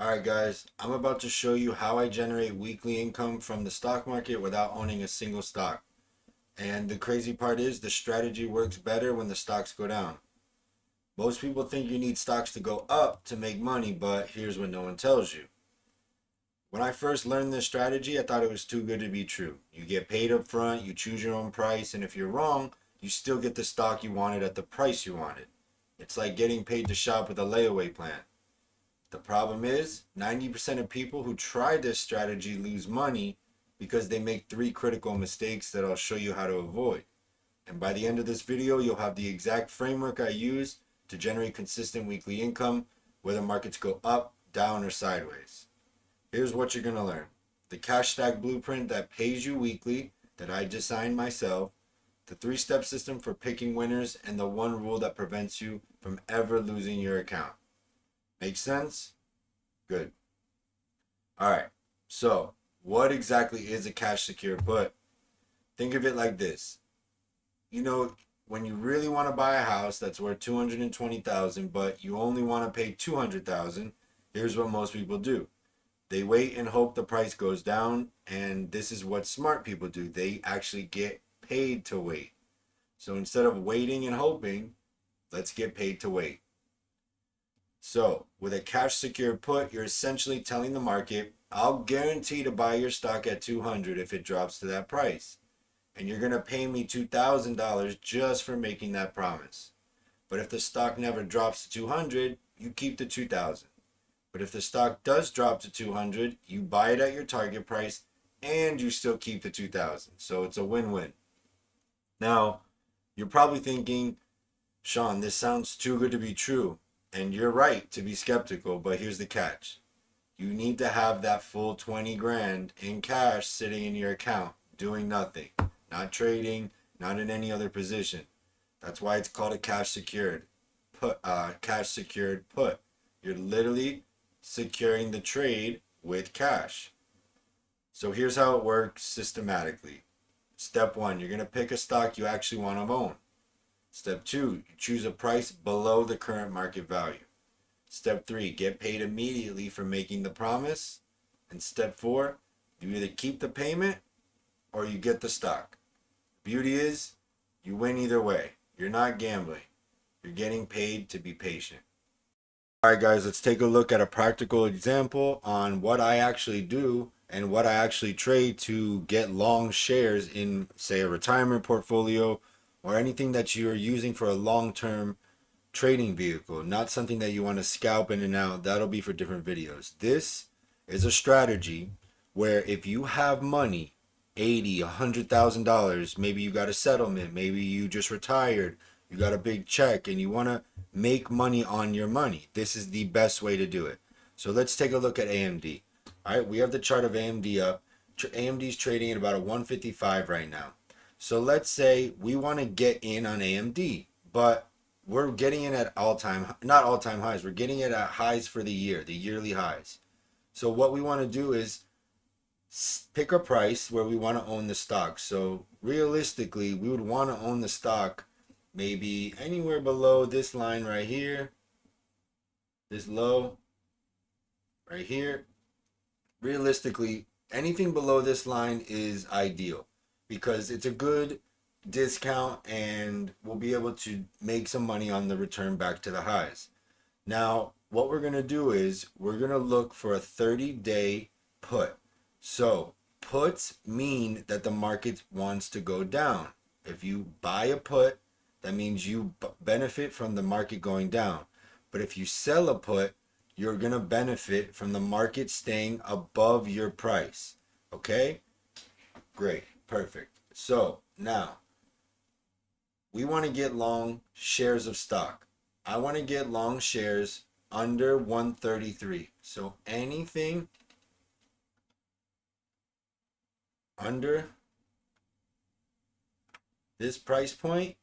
Alright guys, I'm about to show you how I generate weekly income from the stock market without owning a single stock. And the crazy part is the strategy works better when the stocks go down. Most people think you need stocks to go up to make money, but here's what no one tells you. When I first learned this strategy, I thought it was too good to be true. You get paid up front, you choose your own price, and if you're wrong, you still get the stock you wanted at the price you wanted. It's like getting paid to shop with a layaway plan. The problem is 90% of people who try this strategy lose money because they make three critical mistakes that I'll show you how to avoid. And by the end of this video, you'll have the exact framework I use to generate consistent weekly income, whether markets go up, down, or sideways. Here's what you're going to learn. The cash stack blueprint that pays you weekly that I designed myself, the three-step system for picking winners, and the one rule that prevents you from ever losing your account. Make sense? Good. All right. So, what exactly is a cash secured put? Think of it like this. When you really want to buy a house that's worth 220,000, but you only want to pay 200,000, here's what most people do. They wait and hope the price goes down, and this is what smart people do. They actually get paid to wait. So instead of waiting and hoping, let's get paid to wait. So, with a cash secured put, you're essentially telling the market, I'll guarantee to buy your stock at 200 if it drops to that price. And you're going to pay me $2,000 just for making that promise. But if the stock never drops to 200, you keep the 2,000. But if the stock does drop to 200, you buy it at your target price and you still keep the 2,000. So it's a win-win. Now, you're probably thinking, Sean, this sounds too good to be true. And you're right to be skeptical, but here's the catch. You need to have that full 20 grand in cash sitting in your account, doing nothing, not trading, not in any other position. That's why it's called a cash secured put. You're literally securing the trade with cash. So here's how it works systematically. Step one, you're going to pick a stock you actually want to own. Step two, you choose a price below the current market value. Step three, get paid immediately for making the promise. And step four, you either keep the payment or you get the stock. Beauty is, you win either way. You're not gambling. You're getting paid to be patient. All right, guys, let's take a look at a practical example on what I actually do and what I actually trade to get long shares in, say, a retirement portfolio or anything that you're using for a long-term trading vehicle, not something that you want to scalp in and out. That'll be for different videos. This is a strategy where if you have money, $80,000, $100,000, maybe you got a settlement, maybe you just retired, you got a big check, and you want to make money on your money. This is the best way to do it. So let's take a look at AMD. All right, we have the chart of AMD up. AMD's trading at about a 155 right now. So let's say we want to get in on AMD, but we're getting in at not all-time highs. We're getting it at highs for the year, the yearly highs. So what we want to do is pick a price where we want to own the stock. So realistically, we would want to own the stock maybe anywhere below this line right here, this low right here. Realistically, anything below this line is ideal because it's a good discount and we'll be able to make some money on the return back to the highs. Now, what we're going to do is we're going to look for a 30-day put. So puts mean that the market wants to go down. If you buy a put, that means you benefit from the market going down. But if you sell a put, you're going to benefit from the market staying above your price. Okay? Great. Perfect. So now we want to get long shares of stock. I want to get long shares under 133. So anything under this price point,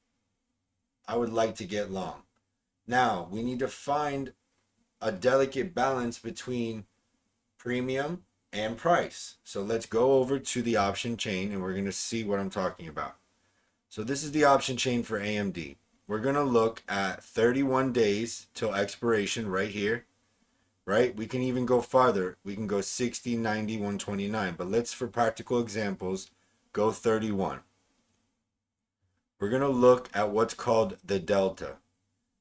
I would like to get long. Now, we need to find a delicate balance between premium and price. So let's go over to the option chain and we're going to see what I'm talking about. So this is the option chain for AMD. We're going to look at 31 days till expiration right here. right? We can even go farther. We can go 60, 90, 129. But let's, for practical examples, go 31. We're going to look at what's called the delta.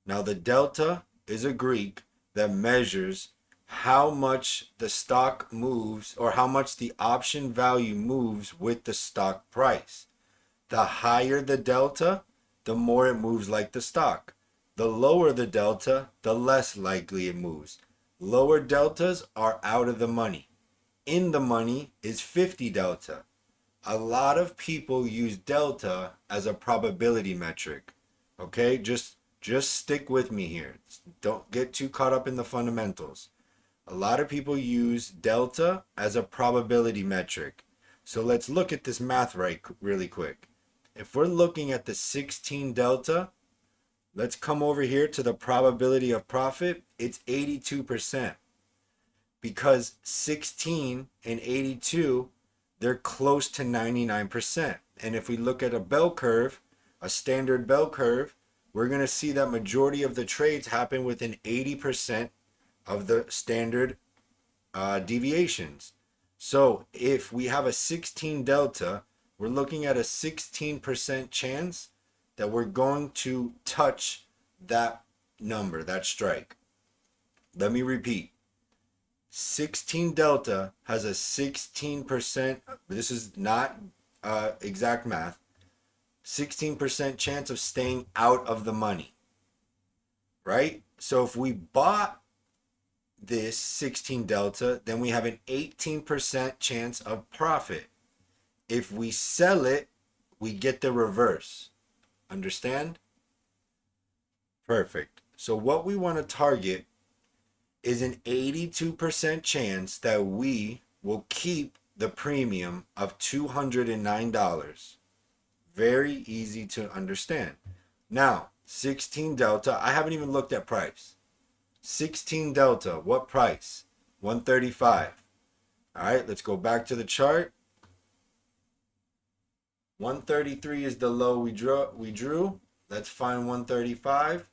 Now, the delta is a Greek that measures how much the stock moves, or how much the option value moves with the stock price. The higher the delta, the more it moves like the stock. The lower the delta, the less likely it moves. Lower deltas are out of the money. In the money is 50 delta. A lot of people use delta as a probability metric. Okay, just stick with me here. Don't get too caught up in the fundamentals. A lot of people use delta as a probability metric. So let's look at this math really quick. If we're looking at the 16 delta, let's come over here to the probability of profit. It's 82%. Because 16 and 82, they're close to 99%. And if we look at a bell curve, a standard bell curve, we're going to see that majority of the trades happen within 80% of the standard deviations. So if we have a 16 delta, we're looking at a 16% chance that we're going to touch that number, that strike. Let me repeat. 16 delta has a 16%, this is not exact math, 16% chance of staying out of the money, right? So if we bought this 16 delta, then we have an 18% chance of profit. If we sell it, we get the reverse. Understand? Perfect. So what we want to target is an 82% chance that we will keep the premium of $209. Very easy to understand. Now, 16 delta, I haven't even looked at price. 16 delta, what price? 135. All right, let's go back to the chart. 133 is the low we drew. Let's find 135.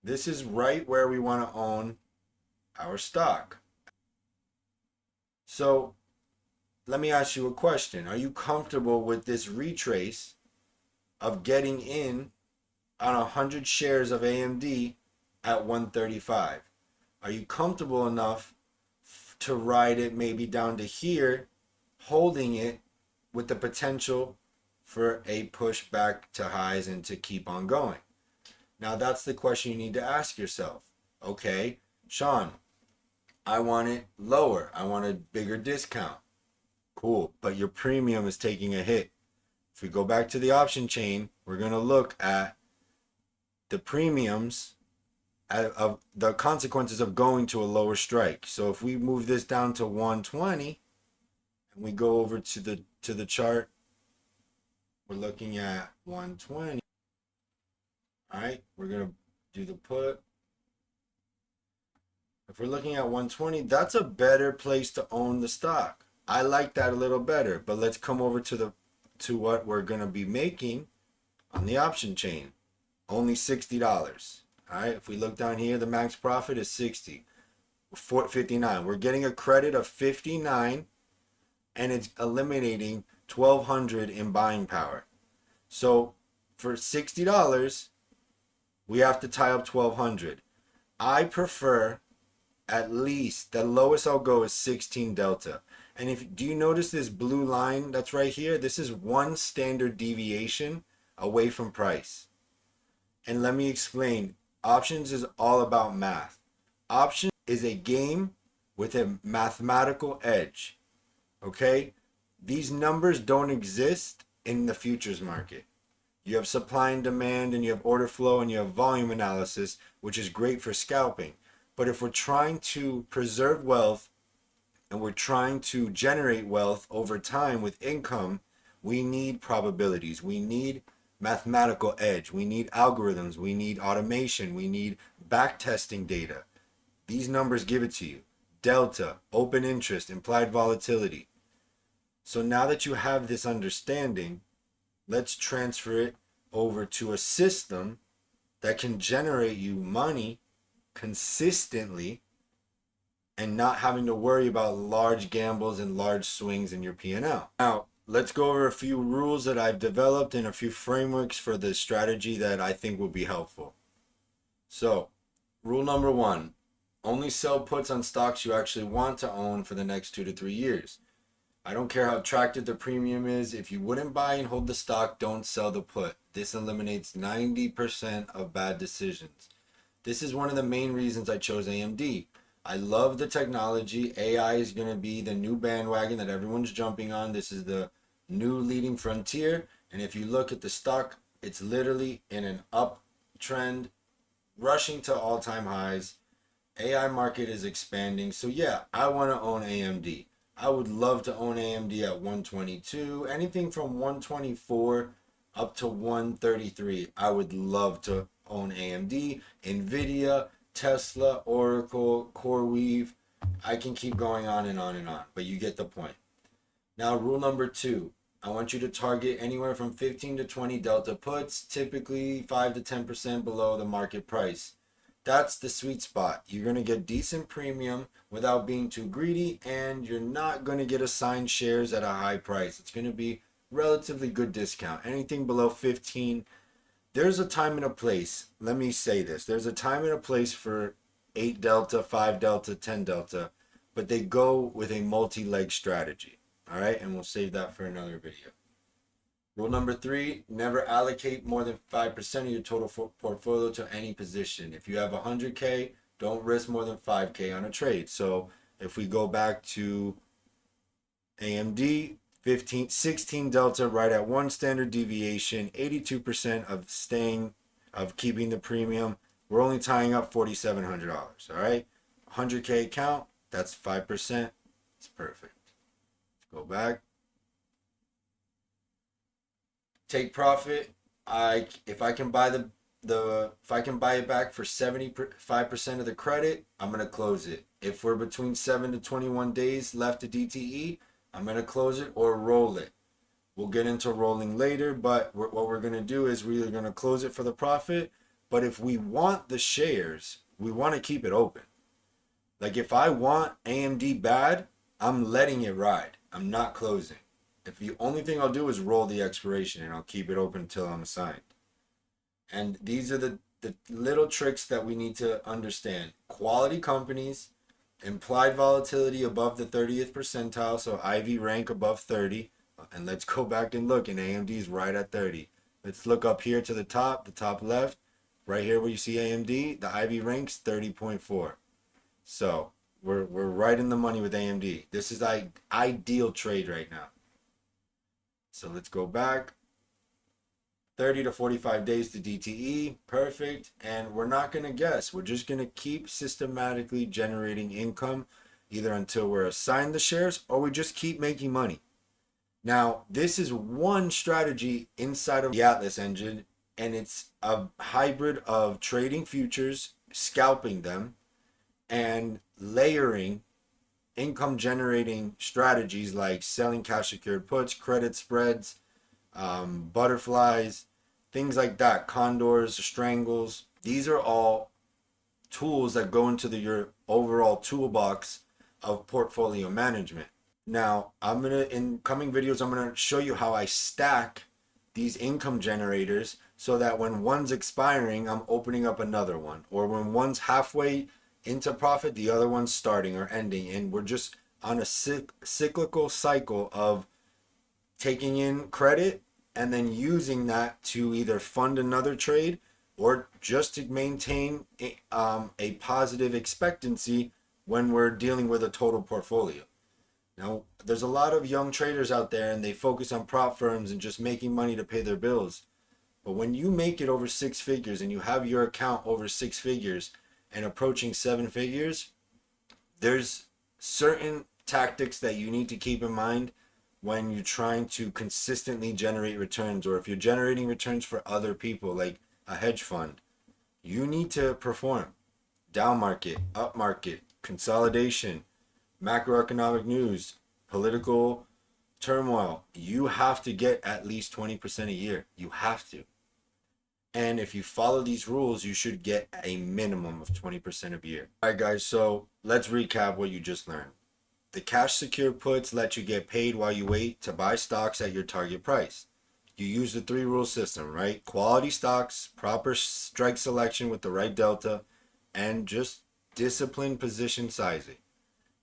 This is right where we want to own our stock. So let me ask you a question. Are you comfortable with this retrace of getting in on 100 shares of AMD at 135? Are you comfortable enough to ride it maybe down to here, holding it with the potential for a push back to highs and to keep on going? Now that's the question you need to ask yourself. Okay, Sean, I want it lower. I want a bigger discount. Cool, but your premium is taking a hit. If we go back to the option chain, we're going to look at the premiums of the consequences of going to a lower strike. So if we move this down to 120 and we go over to the chart, we're looking at 120. All right, we're going to do the put. If we're looking at 120, that's a better place to own the stock. I like that a little better, but let's come over to what we're going to be making on the option chain. Only $60. All right, if we look down here, the max profit is 60. 59. We're getting a credit of 59 and it's eliminating 1,200 in buying power. So for $60, we have to tie up 1,200. I prefer at least, the lowest I'll go is 16 delta. And if do you notice this blue line that's right here? This is one standard deviation away from price. And let me explain. Options is all about math. Options is a game with a mathematical edge. Okay? These numbers don't exist in the futures market. You have supply and demand, and you have order flow, and you have volume analysis, which is great for scalping. But if we're trying to preserve wealth and we're trying to generate wealth over time with income, we need probabilities. We need mathematical edge. We need algorithms. We need automation. We need backtesting data. These numbers give it to you. Delta, open interest, implied volatility. So now that you have this understanding, let's transfer it over to a system that can generate you money consistently and not having to worry about large gambles and large swings in your P&L. Now, let's go over a few rules that I've developed and a few frameworks for the strategy that I think will be helpful. So, rule number 1, only sell puts on stocks you actually want to own for the next 2 to 3 years. I don't care how attractive the premium is. If you wouldn't buy and hold the stock, don't sell the put. This eliminates 90% of bad decisions. This is one of the main reasons I chose AMD. I love the technology. AI is going to be the new bandwagon that everyone's jumping on. This is the new leading frontier. And if you look at the stock, it's literally in an uptrend, rushing to all-time highs. AI market is expanding. So yeah, I want to own AMD. I would love to own AMD at 122. Anything from 124 up to 133. I would love to own AMD, Nvidia, Tesla, Oracle, CoreWeave. I can keep going on and on and on, but you get the point. Now, rule number 2. I want you to target anywhere from 15 to 20 delta puts, typically 5 to 10% below the market price. That's the sweet spot. You're going to get decent premium without being too greedy, and you're not going to get assigned shares at a high price. It's going to be relatively good discount. Anything below 15, there's a time and a place. Let me say this. There's a time and a place for 8 delta, 5 delta, 10 delta, but they go with a multi-leg strategy. All right, and we'll save that for another video. Rule number 3, never allocate more than 5% of your total portfolio to any position. If you have 100K, don't risk more than 5K on a trade. So if we go back to AMD, 16 delta right at 1 standard deviation, 82% of keeping the premium. We're only tying up $4,700. All right, 100K account, that's 5%. It's perfect. Let's go back. Take profit. If I can buy it back for 75% of the credit, I'm gonna close it. If we're between 7 to 21 days left to DTE, I'm gonna close it or roll it. We'll get into rolling later, but what we're gonna do is we're gonna close it for the profit. But if we want the shares, we want to keep it open. Like if I want AMD bad, I'm letting it ride. I'm not closing. If the only thing I'll do is roll the expiration and I'll keep it open until I'm assigned. And these are the little tricks that we need to understand. Quality companies, implied volatility above the 30th percentile, so IV rank above 30. And let's go back and look, and AMD's right at 30. Let's look up here to the top left. Right here where you see AMD, the IV rank's 30.4. So we're right in the money with AMD. This is the ideal trade right now. So let's go back. 30 to 45 days to DTE, perfect. And we're not going to guess. We're just going to keep systematically generating income either until we're assigned the shares or we just keep making money. Now, this is one strategy inside of the Atlas engine, and it's a hybrid of trading futures, scalping them, and layering income generating strategies like selling cash secured puts, credit spreads, butterflies, things like that, condors, strangles. These are all tools that go into your overall toolbox of portfolio management. Now, in coming videos, I'm gonna show you how I stack these income generators so that when one's expiring, I'm opening up another one, or when one's halfway into profit, the other one's starting or ending, and we're just on a cyclical cycle of taking in credit and then using that to either fund another trade or just to maintain a positive expectancy when we're dealing with a total portfolio. Now, there's a lot of young traders out there and they focus on prop firms and just making money to pay their bills. But when you make it over 6 figures and you have your account over 6 figures and approaching 7 figures, there's certain tactics that you need to keep in mind when you're trying to consistently generate returns, or if you're generating returns for other people like a hedge fund. You need to perform. Down market, up market, consolidation, macroeconomic news, political turmoil, you have to get at least 20% a year. You have to. And if you follow these rules, you should get a minimum of 20% a year. All right, guys, so let's recap what you just learned. The cash secure puts let you get paid while you wait to buy stocks at your target price. You use the 3 rule system, right? Quality stocks, proper strike selection with the right delta, and just disciplined position sizing.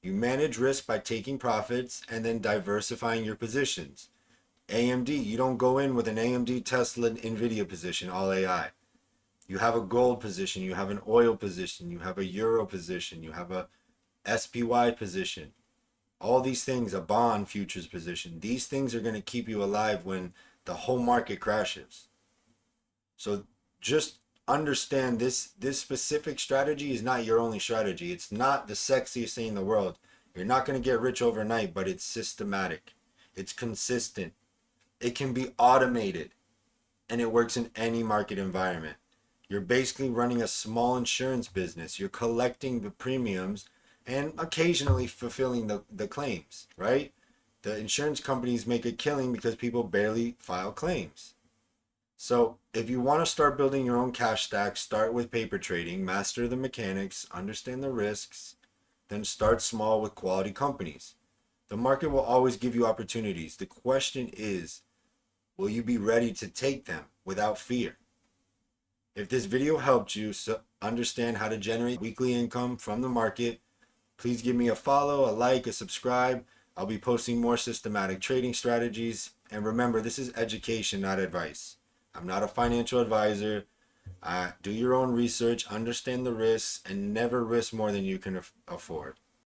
You manage risk by taking profits and then diversifying your positions. AMD, you don't go in with an AMD, Tesla, Nvidia position, all AI. You have a gold position, you have an oil position, you have a euro position, you have a SPY position. All these things, a bond futures position, these things are going to keep you alive when the whole market crashes. So just understand this specific strategy is not your only strategy. It's not the sexiest thing in the world. You're not going to get rich overnight, but it's systematic. It's consistent. It can be automated, and it works in any market environment. You're basically running a small insurance business. You're collecting the premiums and occasionally fulfilling the claims, right? The insurance companies make a killing because people barely file claims. So if you want to start building your own cash stack, start with paper trading, master the mechanics, understand the risks, then start small with quality companies. The market will always give you opportunities. The question is, will you be ready to take them without fear? If this video helped you understand how to generate weekly income from the market, please give me a follow, a like, a subscribe. I'll be posting more systematic trading strategies. And remember, this is education, not advice. I'm not a financial advisor. Do your own research, understand the risks, and never risk more than you can afford.